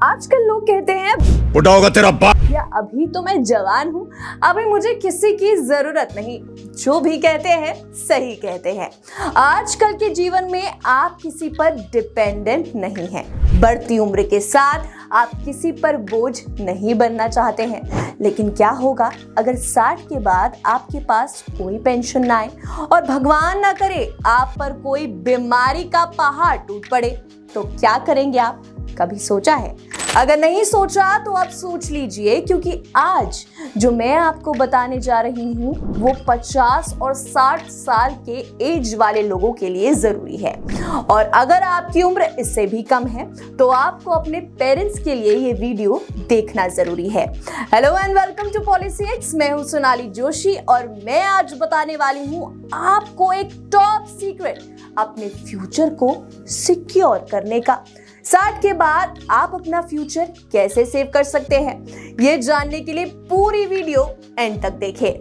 आजकल लोग कहते हैं बुढ़ा होगा तेरा बाप। या अभी तो मैं जवान हूँ, अभी मुझे किसी की जरूरत नहीं। जो भी कहते हैं सही कहते हैं। आजकल के जीवन में आप किसी पर डिपेंडेंट नहीं हैं। बढ़ती उम्र के साथ आप किसी पर बोझ नहीं बनना चाहते हैं। लेकिन क्या होगा अगर 60 के बाद आपके पास कोई पेंशन ना आए और भगवान ना करे आप पर कोई बीमारी का पहाड़ टूट पड़े, तो क्या करेंगे आप? कभी सोचा है? अगर नहीं सोचा तो आप सोच लीजिए, क्योंकि आज जो मैं आपको बताने जा रही हूँ वो 50 और 60 साल के एज वाले लोगों के लिए जरूरी है। और अगर आपकी उम्र इससे भी कम है तो आपको अपने पेरेंट्स के लिए ये वीडियो देखना जरूरी है। Hello and welcome to policy X. मैं हूँ सोनाली जोशी और मैं आज बताने वाली हूँ आपको एक टॉप सीक्रेट अपने फ्यूचर को सिक्योर करने का। 60 के बाद आप अपना फ्यूचर कैसे सेव कर सकते हैं, ये जानने के लिए पूरी वीडियो एंड तक देखें।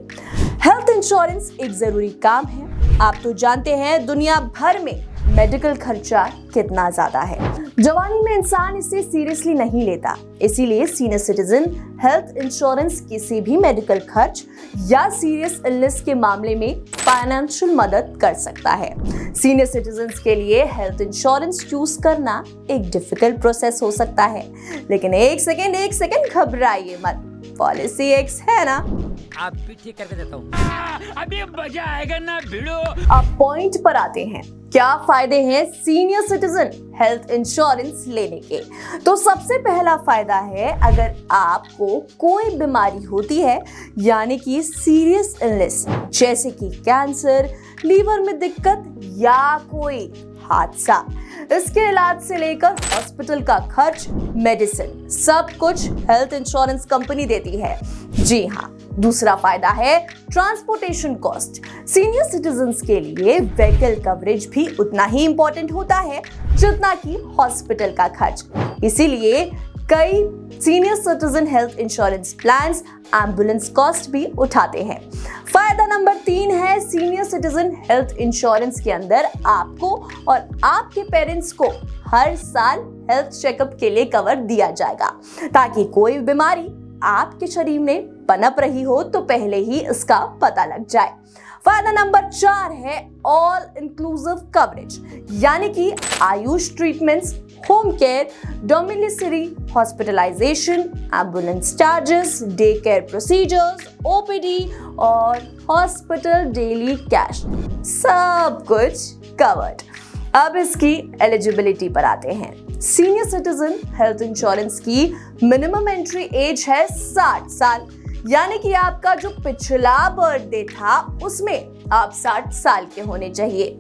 हेल्थ इंश्योरेंस एक जरूरी काम है। आप तो जानते हैं दुनिया भर में मेडिकल खर्चा कितना ज्यादा है। जवानी में इंसान इसे सीरियसली नहीं लेता, इसीलिए सीनियर सिटीजन हेल्थ इंश्योरेंस किसी भी मेडिकल खर्च या सीरियस इलनेस के मामले में फाइनेंशियल मदद कर सकता है। सीनियर सिटीजन्स के लिए हेल्थ इंश्योरेंस चूज करना एक डिफिकल्ट प्रोसेस हो सकता है, लेकिन एक सेकंड घबराइए मत, पॉलिसी एक्स है ना। आप भी ठीक करके देता हूँ। अभी मजा आएगा ना भिड़ो। अब पॉइंट पर आते हैं, क्या फायदे हैं सीनियर सिटीजन हेल्थ इंश्योरेंस लेने के। तो सबसे पहला फायदा है, अगर आपको कोई बीमारी होती है यानी कि सीरियस इलनेस जैसे कि कैंसर, लीवर में दिक्कत या कोई हादसा, इसके इलाज से लेकर हॉस्पिटल का खर्च, मेडिसिन, सब कुछ हेल्थ इंश्योरेंस कंपनी देती है। जी हाँ। दूसरा फायदा है ट्रांसपोर्टेशन कॉस्ट। सीनियर सिटीजन्स के लिए व्हीकल कवरेज भी उतना ही इंपॉर्टेंट होता है जितना कि हॉस्पिटल का खर्च। इसीलिए कई senior citizen health insurance plans ambulance cost भी उठाते हैं। फायदा नंबर 3 है, सीनियर सिटीजन हेल्थ इंश्योरेंस के अंदर आपको और आपके पेरेंट्स को हर साल हेल्थ चेकअप के लिए कवर दिया जाएगा, ताकि कोई बीमारी आपके शरीर में पनप रही हो तो पहले ही इसका पता लग जाए। फायदा नंबर 4 है ऑल इंक्लूसिव कवरेज, यानी कि AYUSH treatments, home care, domiciliary hospitalisation, ambulance charges, day care procedures, OPD और हॉस्पिटल डेली कैश, सब कुछ कवर्ड। अब इसकी एलिजिबिलिटी पर आते हैं। सीनियर सिटीजन हेल्थ इंश्योरेंस की मिनिमम एंट्री एज है 60 साल, यानी कि आपका जो पिछला बर्थडे था उसमें आप 60 साल के होने चाहिए।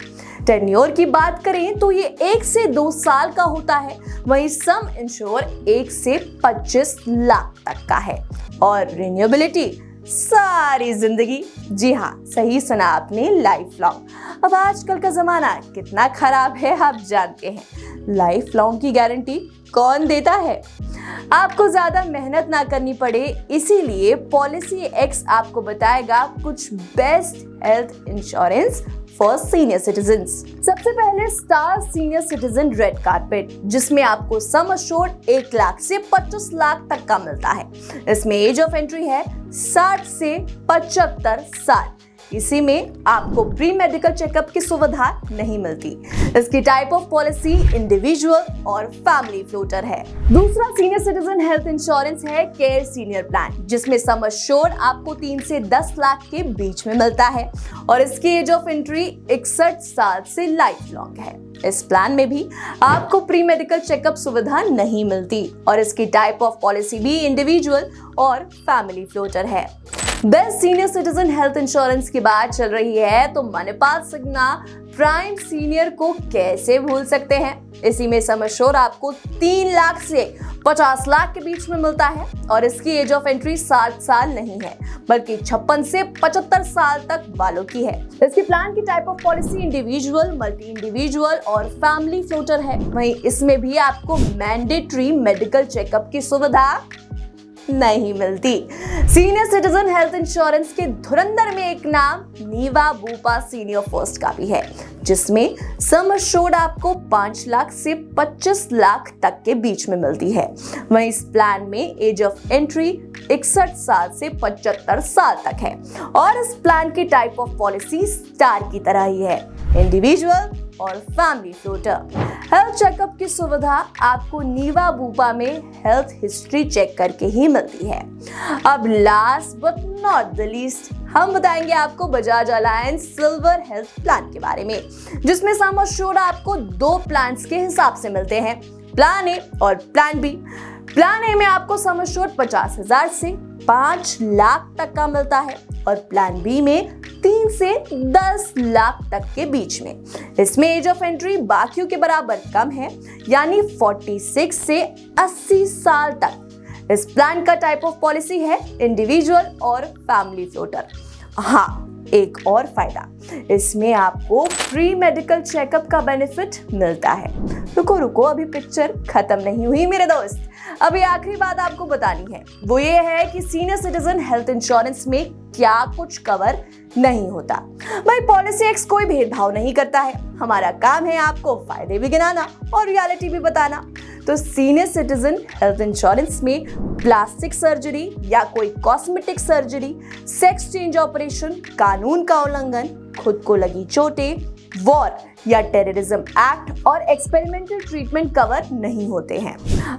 टेन्योर की बात करें तो ये 1 से 2 साल का होता है, वहीं सम इंश्योर 1 से 25 लाख तक का है। और रिन्यूएबिलिटी सारी जिंदगी। जी हाँ, सही सुना आपने, लाइफ लॉन्ग। अब आजकल का जमाना कितना खराब है आप जानते हैं। लाइफ लॉन्ग की गारंटी कौन देता है? आपको ज्यादा मेहनत ना करनी पड़े, इसीलिए पॉलिसी एक्स आपको बताएगा कुछ best health insurance for senior citizens. सबसे पहले star senior citizen red carpet, जिसमें आपको सम अश्योर्ड 1 लाख से 25 लाख तक का मिलता है। इसमें एज ऑफ एंट्री है 60 से 75 साल। इसी में आपको प्री मेडिकल चेकअप की सुविधा नहीं मिलती। इसकी टाइप ऑफ पॉलिसी इंडिविजुअल और फैमिली फ्लोटर है। दूसरा सीनियर सिटीजन हेल्थ इंश्योरेंस है केयर सीनियर प्लान, जिसमें सम अश्योर्ड आपको 3 से 10 लाख के बीच में मिलता है और इसकी एज ऑफ एंट्री 61 साल से लाइफ लॉन्ग है। इस प्लान में भी आपको प्री मेडिकल चेकअप सुविधा नहीं मिलती और इसकी टाइप ऑफ पॉलिसी भी इंडिविजुअल और फैमिली फ्लोटर है। Best senior citizen health insurance की बात चल रही है तो मणिपाल सिन्हा प्राइम सीनियर को कैसे भूल सकते हैं। इसी में सम अश्योर्ड आपको 3 लाख से 50 लाख के बीच में मिलता है और इसकी एज ऑफ एंट्री 60 साल नहीं है, बल्कि 56 से 75 साल तक वालों की है। इसके प्लान की type of policy individual, multi individual और फैमिली फ्लोटर है। वहीं इसमें भी आपको मैंडेटरी मेडिकल चेकअप की सुविधा नहीं मिलती। सीनियर सिटीजन हेल्थ इंश्योरेंस के धुरंधर में एक नाम नीवा बुपा सीनियर फर्स्ट का भी है, जिसमें सम एश्योर्ड आपको 5 लाख से 25 लाख तक के बीच में मिलती है। वहीं इस प्लान में एज ऑफ एंट्री 61 साल से 75 साल तक है और इस प्लान की टाइप ऑफ पॉलिसी स्टार की तरह ही है, इंडिविजुअल और फैमिली फ्लोटर। हेल्थ चेकअप की सुविधा आपको नीवा बुपा में हेल्थ हिस्ट्री चेक करके ही मिलती है। अब last but not the least हम बताएंगे आपको Bajaj alliance silver health plan के बारे में, जिसमें सम एश्योर्ड आपको 2 प्लान्स के हिसाब से मिलते हैं, प्लान ए और प्लान बी। प्लान ए में आपको सम एश्योर्ड 50,000 से 5 लाख तक का मिलता है और प्लान बी में 3 से 10 लाख तक के बीच में। इसमें एज ऑफ एंट्री बाकियों के बराबर कम है, यानी 46 से 80 साल तक। इस प्लान का टाइप ऑफ पॉलिसी है इंडिविजुअल और फैमिली फ्लोटर। हाँ, एक और फायदा, इसमें आपको फ्री मेडिकल चेकअप का बेनिफिट मिलता है। रुको अभी पिक्चर खत्म नहीं हुई मेरे दोस्त। अभी आखिरी बात आपको बतानी है, वो ये है कि सीनियर सिटीजन हेल्थ इंश्योरेंस में क्या कुछ कवर नहीं होता। भाई पॉलिसी एक्स कोई भेदभाव नहीं करता है, हमारा काम है आपको फायदे भी गिनाना और रियलिटी भी बताना। तो सीनियर सिटीजन हेल्थ इंश्योरेंस में प्लास्टिक सर्जरी या कोई cosmetic surgery, sex change operation, कानून का उल्लंघन, खुद को लगी चोटें, वॉर या टेररिज्म एक्ट और एक्सपेरिमेंटल ट्रीटमेंट कवर नहीं होते हैं।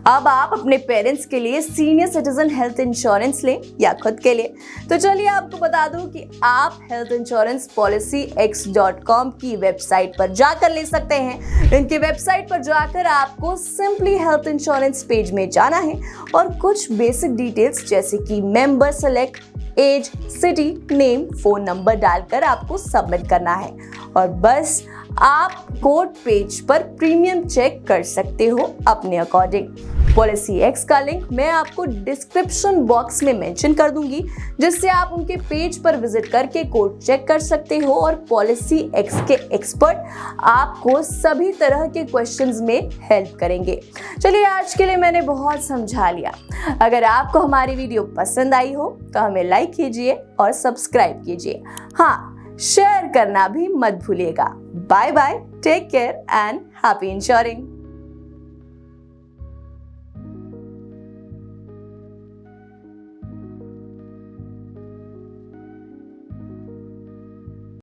अब आप अपने पेरेंट्स के लिए सीनियर सिटीजन हेल्थ इंश्योरेंस लें या खुद के लिए, तो चलिए आपको बता दूं कि आप हेल्थ इंश्योरेंस policyx.com की वेबसाइट पर जाकर ले सकते हैं। इनकी वेबसाइट पर जाकर आपको सिंपली हेल्थ इंश्योरेंस पेज में जाना है और कुछ बेसिक डिटेल्स जैसे कि member select, age, city, name, phone number डालकर आपको सबमिट करना है और बस आप कोड पेज पर प्रीमियम चेक कर सकते हो अपने अकॉर्डिंग। पॉलिसी एक्स का लिंक मैं आपको डिस्क्रिप्शन बॉक्स में मेंशन कर दूंगी, जिससे आप उनके पेज पर विजिट करके कोड चेक कर सकते हो और पॉलिसी एक्स के एक्सपर्ट आपको सभी तरह के क्वेश्चंस में हेल्प करेंगे। चलिए आज के लिए मैंने बहुत समझा लिया। अगर आपको हमारी वीडियो पसंद आई हो तो हमें लाइक कीजिए और सब्सक्राइब कीजिए। हाँ, शेयर करना भी मत भूलिएगा। Bye bye, take care and happy ensuring.